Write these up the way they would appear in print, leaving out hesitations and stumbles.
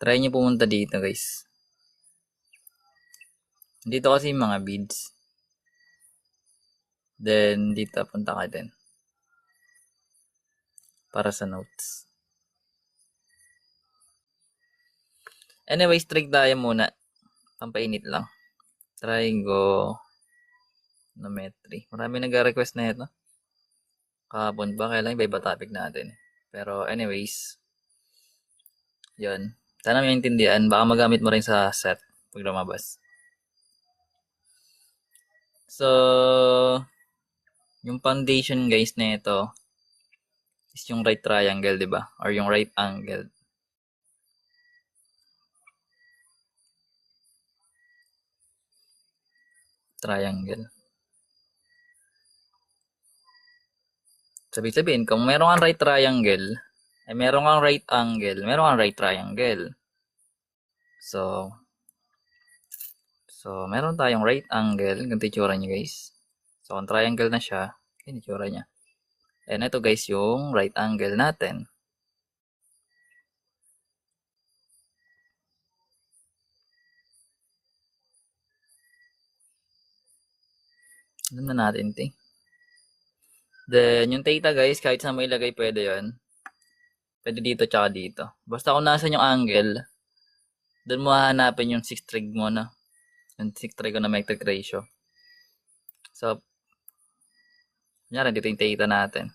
Try nyo pumunta dito guys. Dito kasi yung mga beads. Then dito punta ka din. Para sa notes. Anyways, tayo muna. Pampainit lang. Trigonometry. Marami nag-request na ito. Kahapon ba? Kailan iba topic natin. Pero anyways. Yun. Sana may intindihan. Baka magamit mo rin sa set pag lumabas. So, yung foundation guys na ito is yung right triangle, di ba? Or yung right angle. Triangle. Sabihin, kung meron kang right triangle, ay meron kang right angle, meron kang right triangle. So, meron tayong right angle. Ganito yung tsura niya guys. So, kung triangle na siya, yun yung tsura niya. And ito guys, yung right angle natin. Alam na natin ito. Then, yung theta guys, kahit saan mo ilagay pwede yun. Pwede dito tsaka dito. Basta kung nasan yung angle, doon mo hahanapin yung 6 trig mo na. Yung 6 trigonometric ratio. So, kunyari dito yung theta natin.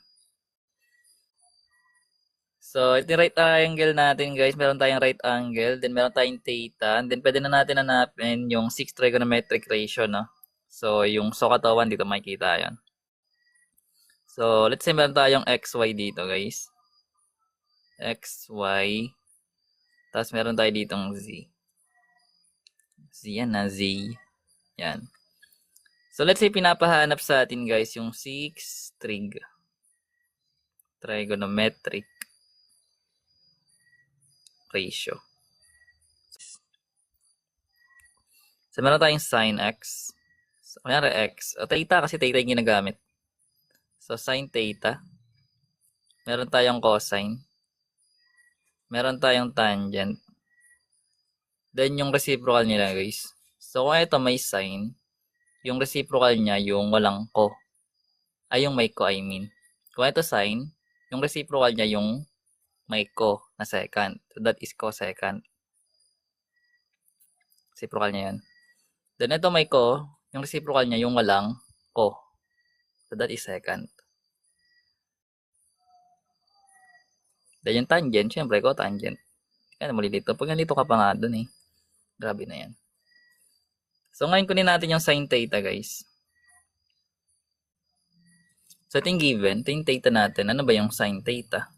So, ito yung right triangle natin guys. Meron tayong right angle. Then, meron tayong theta. And then, pwede na natin hanapin yung 6 trigonometric ratio, no? So, yung sokatawan, dito makikita yan. So, let's say meron tayong xy dito guys. xy. Tapos, meron tayo ditong z. Z yan na, z. Yan. So, let's say pinapahanap sa atin guys yung 6 trigonometric ratio. So, meron tayong sin x. So, kunyari x. O, theta kasi theta yung ginagamit. So, sin theta. Meron tayong cosine. Meron tayong tangent. Then, yung reciprocal nila guys. So, kung ito may sin, yung reciprocal niya yung walang ko. Ay, yung may ko, I mean. Kung ito sin, yung reciprocal niya yung may ko na second. So, that is cosecant. Reciprocal niya yan. Then, ito may ko, yung reciprocal niya yung walang ko. So, that is second. Then, yung tangent, syempre, cotangent. Kaya malilito. Pag nandito ka pa nga dun eh. Grabe na yan. So, ngayon kunin natin yung sin theta, guys. So, ito yung given. Ito yung theta natin. Ano ba yung sin theta?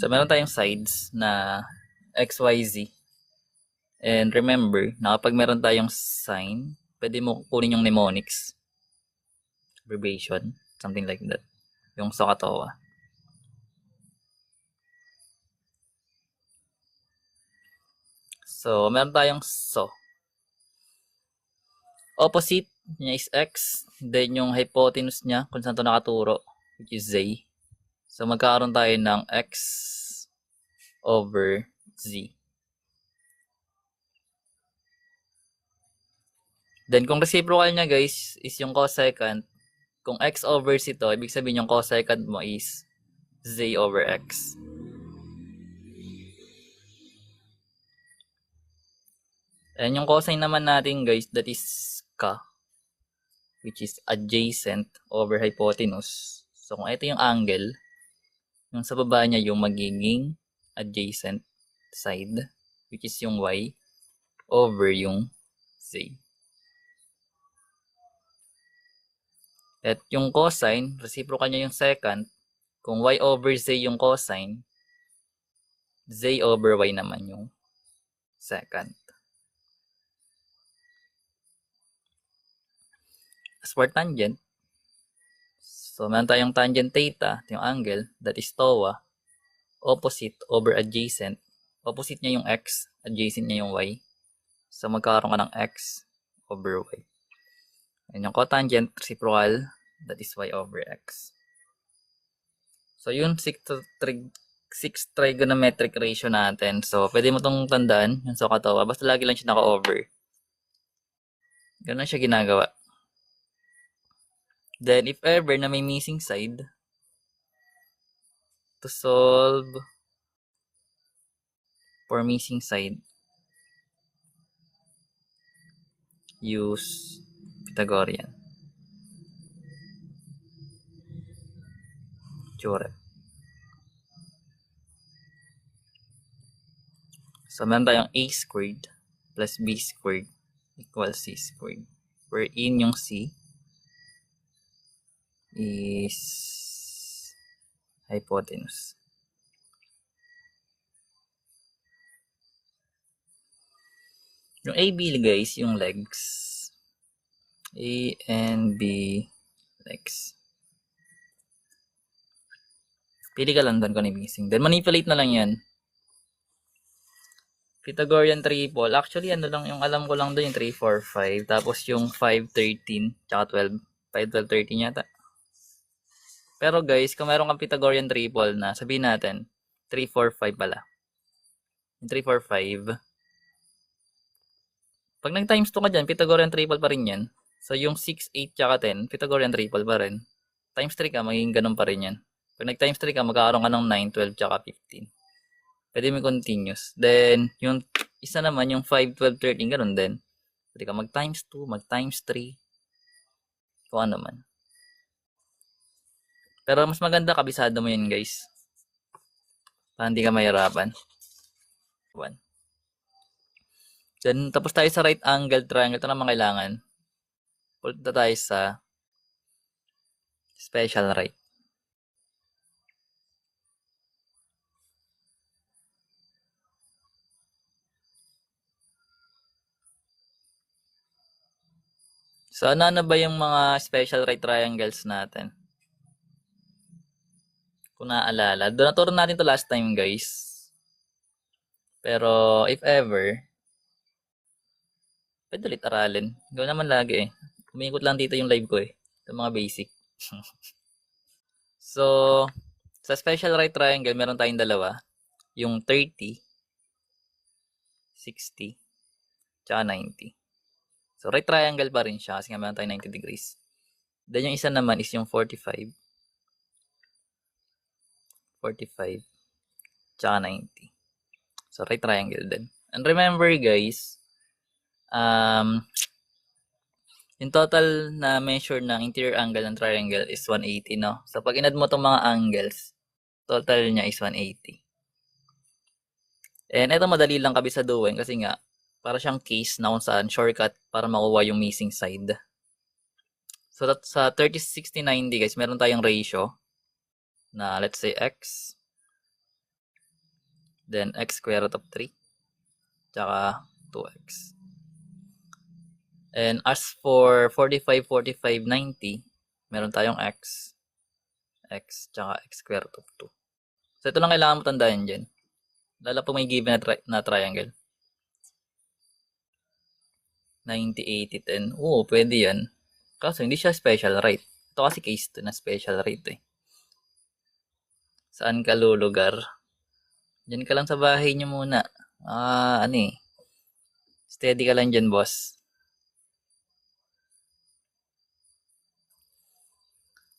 So, meron tayong sides na x, y, z. And remember, na kapag meron tayong sin, pwede mo kunin yung mnemonics. Abbreviation. Something like that. Yung SOHCAHTOA. So, meron tayong SO. Opposite niya is x. Then, yung hypotenuse niya, kung saan ito nakaturo, which is z. So, magkakaroon tayo ng x over z. Then, kung reciprocal niya, guys, is yung cosecant. Kung x over z ito, ibig sabihin yung cosecant mo is z over x. And yung cosine naman natin, guys, that is ka, which is adjacent over hypotenuse. So, kung ito yung angle, yung sa baba niya yung magiging adjacent side, which is yung y, over yung z. At yung cosine, reciprocal niya yung second. Kung y over z yung cosine, z over y naman yung second. As for tangent, so meron tayong tangent theta, yung angle, that is TOA, opposite over adjacent. Opposite niya yung x, adjacent niya yung y. So magkakaroon ka ng x over y. And yung cotangent, reciprocal, that is y over x. So yun, 6 6 trigonometric ratio natin. So, pwede mo itong tandaan, yung SOHCAHTOA. Basta lagi lang siya naka-over. Ganun siya ginagawa. Then, if ever na may missing side, to solve for missing side, use Pythagorean theorem. So, meron tayong a squared plus b squared equals c squared. Wherein yung c is hypotenuse. Yung AB guys, yung legs. A and B legs. Pili ka lang doon kung ano missing. Then manipulate na lang yan. Pythagorean triple. Actually, ano lang, yung alam ko lang doon yung 3, 4, 5. Tapos yung 5, 13, tsaka 12. 5, 12, 13 yata. Pero guys, kung meron kang Pythagorean triple na, sabihin natin, 3, 4, 5 pala. Yung 3, 4, 5. Pag nag-times 2 ka dyan, Pythagorean triple pa rin yan. So, yung 6, 8, tsaka 10, Pythagorean triple pa rin. Times 3 ka, magiging ganun pa rin yan. Pag nag-times 3 ka, magkakaroon ka ng 9, 12, tsaka 15. Pwede mo continuous. Then, yung isa naman, yung 5, 12, 13, ganun din. Pwede ka mag-times 2, mag-times 3. Kung ano man. Pero mas maganda, kabisado mo yun, guys. Para hindi ka mahirapan. 1. Then, tapos tayo sa right angle triangle. Ito naman kailangan. Punta tayo sa special right. So, ano ba yung mga special right triangles natin? Kung naaalala. Doon naturo natin to last time, guys. Pero, if ever, pwede ulit aralin. Gawin naman lagi eh. Umiikot lang dito yung live ko eh. Ito mga basic. So, sa special right triangle, meron tayong dalawa. Yung 30, 60, tsaka 90. So, right triangle pa rin siya kasi nga meron tayong 90 degrees. Then, yung isa naman is yung 45, 45, tsaka 90. So, right triangle din. And remember guys, yung total na measure ng interior angle ng triangle is 180, no? So, pag inad mo itong mga angles, total niya is 180. And ito madali lang kabisaduhin kasi nga, para siyang case na kung saan shortcut para makuha yung missing side. So, sa 30, 60, 90 guys, meron tayong ratio na let's say x, then x square root of 3, tsaka 2x. And as for 45, 45, 90, meron tayong x, tsaka x square root of 2. So, ito lang kailangan mo tandaan dyan. Lalo po may given na triangle. 90, 80, 10. Oo, pwede yan. Kaso, hindi siya special right. Ito kasi case 2 na special right eh. Saan ka lulugar? Diyan ka lang sa bahay niyo muna. Ano eh. Steady ka lang dyan, boss.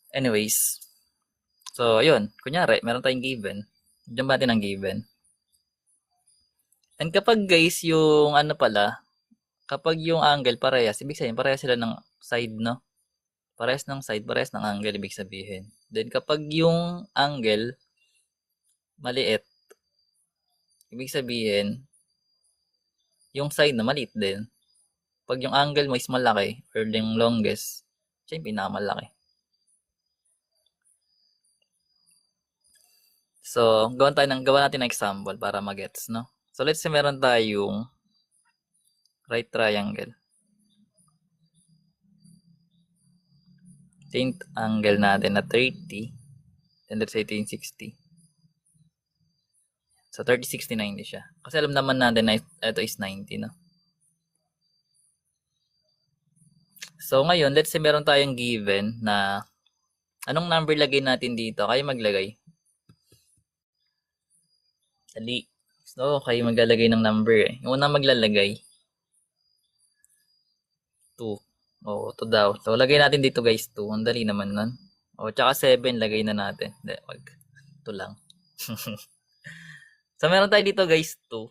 Anyways. So, ayun. Kunyari, meron tayong given. Diyan ba natin ang given? And kapag guys, yung ano pala, kapag yung angle parehas, ibig sabihin, parehas sila ng side, no? Parehas ng side, parehas ng angle, ibig sabihin. Then, kapag yung angle maliit, ibig sabihin, yung side na maliit din. Pag yung angle mo is malaki, or yung longest, siya yung pinakamalaki. So, gawa natin ng example para magets, no? So, let's say meron tayong right triangle. Ito angle natin na 30, then let's say ito yung 60. So, 30, 60, 90 siya. Kasi alam naman natin na ito is 90, no? So, ngayon, let's say meron tayong given na anong number lagay natin dito? Kayo maglagay. Dali. So, kayo maglalagay ng number eh. Yung unang maglalagay, 2. Oo, 2 daw. So, lagay natin dito guys, 2. Ang dali naman nun. O, tsaka 7, lagay na natin. Hindi, wag. 2 lang. So, meron tayo dito guys, 2.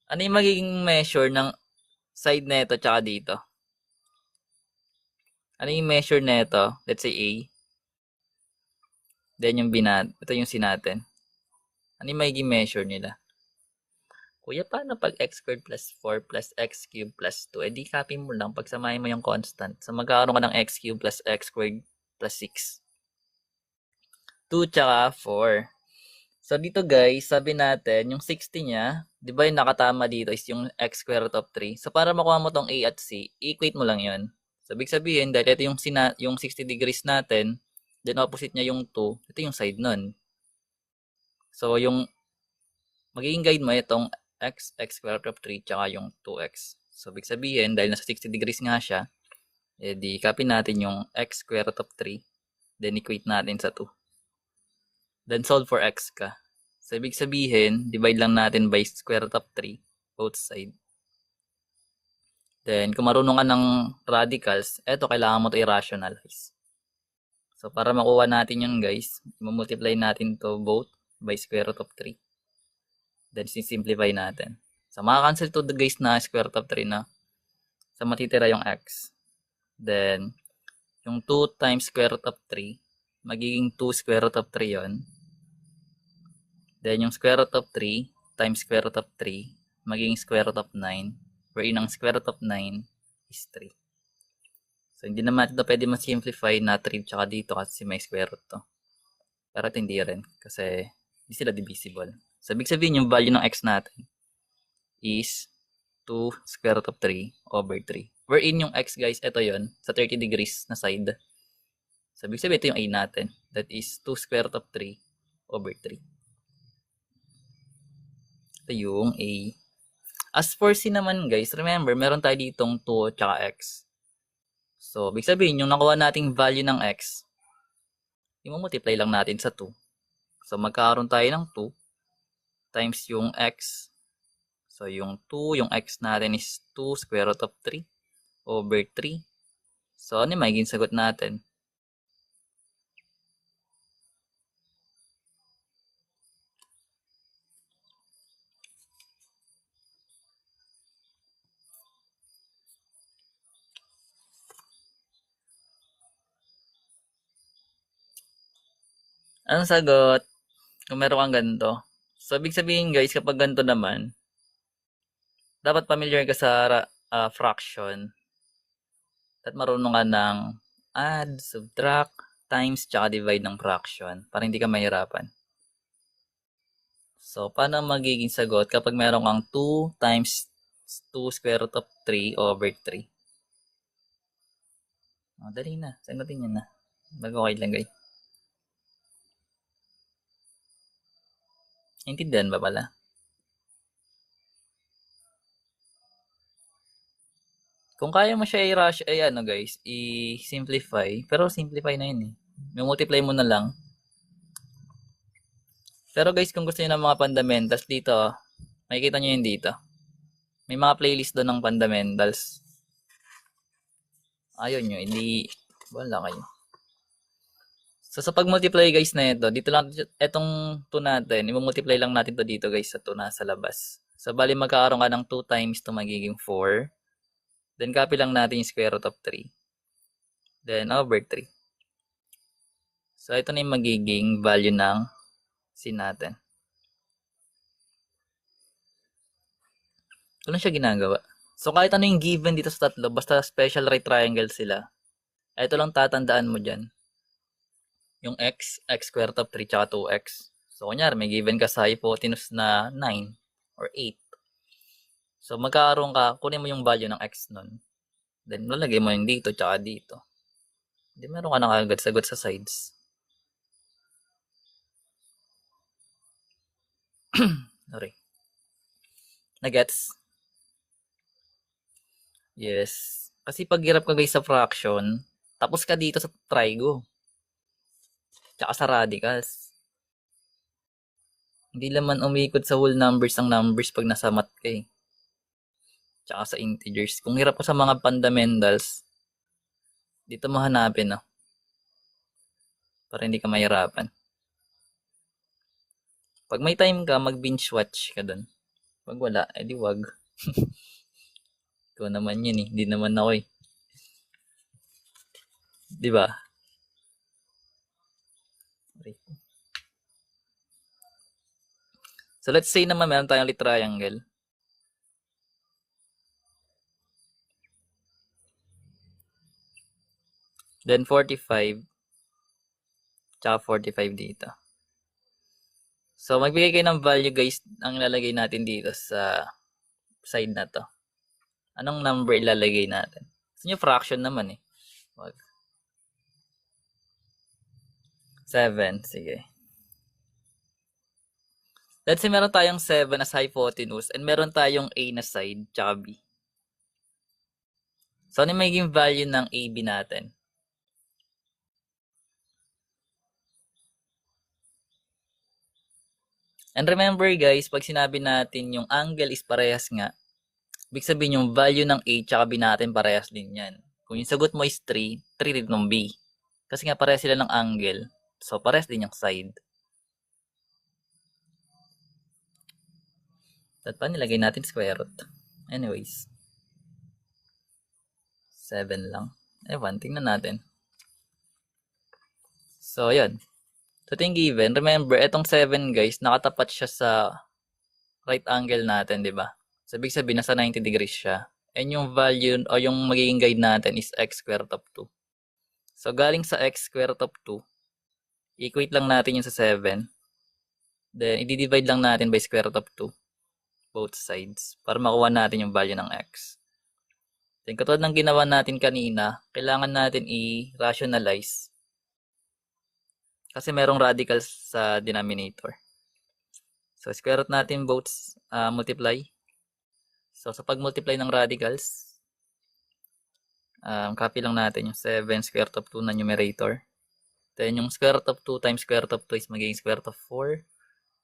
Ano yung magiging measure ng side neto tsaka dito? Ano yung measure neto? Let's say A. Then yung B ito yung C natin. Ano yung magiging measure nila? Kuya, paano pag x squared plus 4 plus x cubed plus 2? Eh di copy mo lang, pagsamahin mo yung constant. So magkakaroon ka ng x cubed plus x squared plus 6. 2 tsaka 4. So dito guys, sabi natin, yung 60 niya, di ba yung nakatama dito is yung x square root of 3. So para makuha mo tong A at C, equate mo lang yun. So ibig sabihin, dahil ito yung 60 degrees natin, then opposite niya yung 2, ito yung side nun. So yung magiging guide mo itong x square root of 3, tsaka yung 2x. So ibig sabihin, dahil nasa 60 degrees nga siya, edi copy natin yung x square root of 3, then equate natin sa 2. Then solve for x ka. So, ibig sabihin, divide lang natin by square root of 3, both side. Then, kung marunong ka ng radicals, eto, kailangan mo ito i-rationalize. So, para makuha natin yun, guys, multiply natin to both by square root of 3. Then, simplify natin. So, makakancel to guys na square root of 3 na. So, matitira yung x. Then, yung 2 times square root of 3, magiging 2 square root of 3 yon. Then, yung square root of 3 times square root of 3, magiging square root of 9, wherein ang square root of 9 is 3. So, hindi naman ito pwede ma-simplify na 3 tsaka dito kasi may square root to. Pero ito hindi rin kasi hindi sila divisible. So, ibig sabihin yung value ng x natin is 2 square root of 3 over 3. Wherein yung x guys, ito yon sa 30 degrees na side. So, ibig sabihin ito yung a natin. That is 2 square root of 3 over 3. Ito yung A. As for C naman guys, remember, meron tayo ditong 2 at x. So, ibig sabihin, yung nakuha nating value ng x, i-multiply lang natin sa 2. So, magkakaroon tayo ng 2 times yung x. So, yung 2, yung x natin is 2 square root of 3 over 3. So, ano yung magiging sagot natin? Anong sagot? Kung meron kang ganito. So, ibig sabihin guys, kapag ganito naman, dapat familiar ka sa fraction. At marunong ka ng add, subtract, times, tsaka divide ng fraction para hindi ka mahirapan. So, paano magiging sagot kapag meron kang 2 times 2 square root of 3 over 3? Oh, dali na. Sagutin nyo na. Bago kayo lagay. Intindihan ba pala? Kung kaya mo siya i-simplify. Pero simplify na yun eh. May multiply mo na lang. Pero guys, kung gusto niyo ng mga fundamentals dito, makikita nyo yun dito. May mga playlist doon ng fundamentals. Ayun nyo, hindi, wala kayo. So, sa pag-multiply guys na ito, dito lang, itong 2 natin, i-multiply lang natin to dito guys sa 2 na sa labas. So, bali magkakaroon ka ng 2 times 2 magiging 4. Then, copy lang natin yung square root of 3. Then, over 3. So, ito na yung magiging value ng C natin. Ito lang siya ginagawa. So, kahit ano yung given dito sa tatlo, basta special right triangle sila, ito lang tatandaan mo dyan. Yung x square root of 3, tsaka 2x. So, kunyari, may given ka sa hypotenuse na 9 or 8. So, magkakaroon ka, kunin mo yung value ng x nun. Then, lalagay mo yung dito, tsaka dito. Then, meron ka na kagad sagot sa sides. Sorry. Nagets? Yes. Kasi pag hirap ka guys sa fraction, tapos ka dito sa trigo. Tsaka sa radicals. Hindi naman umikot sa whole numbers ang numbers pag nasa math ka eh. Tsaka sa integers. Kung hirap mo sa mga fundamentals, dito mo hanapin, no? Para hindi ka mahirapan. Pag may time ka, mag-binge watch ka dun. Pag wala, edi wag. Ikaw naman yun eh. Hindi naman ako eh. Di ba? So let's say naman meron tayong triangle. Then 45. Tsaka 45 dito. So magbigay kayo ng value guys ang ilalagay natin dito sa side na to. Anong number ilalagay natin? Gusto nyo fraction naman eh. Wag. 7. Sige. Let's say meron tayong 7 as hypotenuse and meron tayong A na side tsaka B. So ano yung magiging value ng AB natin? And remember guys, pag sinabi natin yung angle is parehas nga, ibig sabihin yung value ng A tsaka B natin parehas din yan. Kung yung sagot mo is 3, 3 din ng B. Kasi nga parehas sila ng angle. So parehas din yung side. At pa nilagay natin square root. Anyways. 7 lang. Ewan, tingnan natin. So, yun. So, ito yung given. Remember, itong 7 guys, nakatapat siya sa right angle natin, di ba? So, ibig sabihin, nasa 90 degrees siya. And yung value, o yung magiging guide natin is x squared of 2. So, galing sa x squared of 2, equate lang natin yung sa 7. Then, i-divide lang natin by square root of 2. Both sides. Para makuha natin yung value ng x. Then, katulad ng ginawa natin kanina, kailangan natin i-rationalize. Kasi merong radicals sa denominator. So, square root natin both multiply. So, sa pag-multiply ng radicals, copy lang natin yung 7 square root of 2 na numerator. Then, yung square root of 2 times square root of 2 is magiging square root of 4.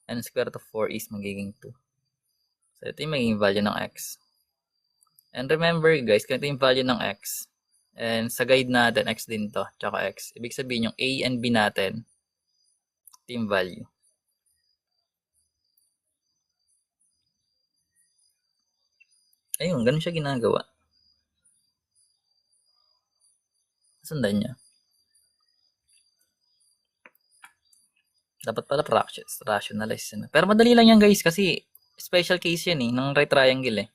And square root of 4 is magiging 2. So, ito yung magiging value ng x. And remember guys, kung ito yung value ng x, and sa guide natin, x din to, tsaka x. Ibig sabihin yung a and b natin, ito yung value. Ayun, ganun siya ginagawa. Sundan niya. Dapat pala rationalize. Pero madali lang yan guys kasi special case yan eh, ng right triangle eh.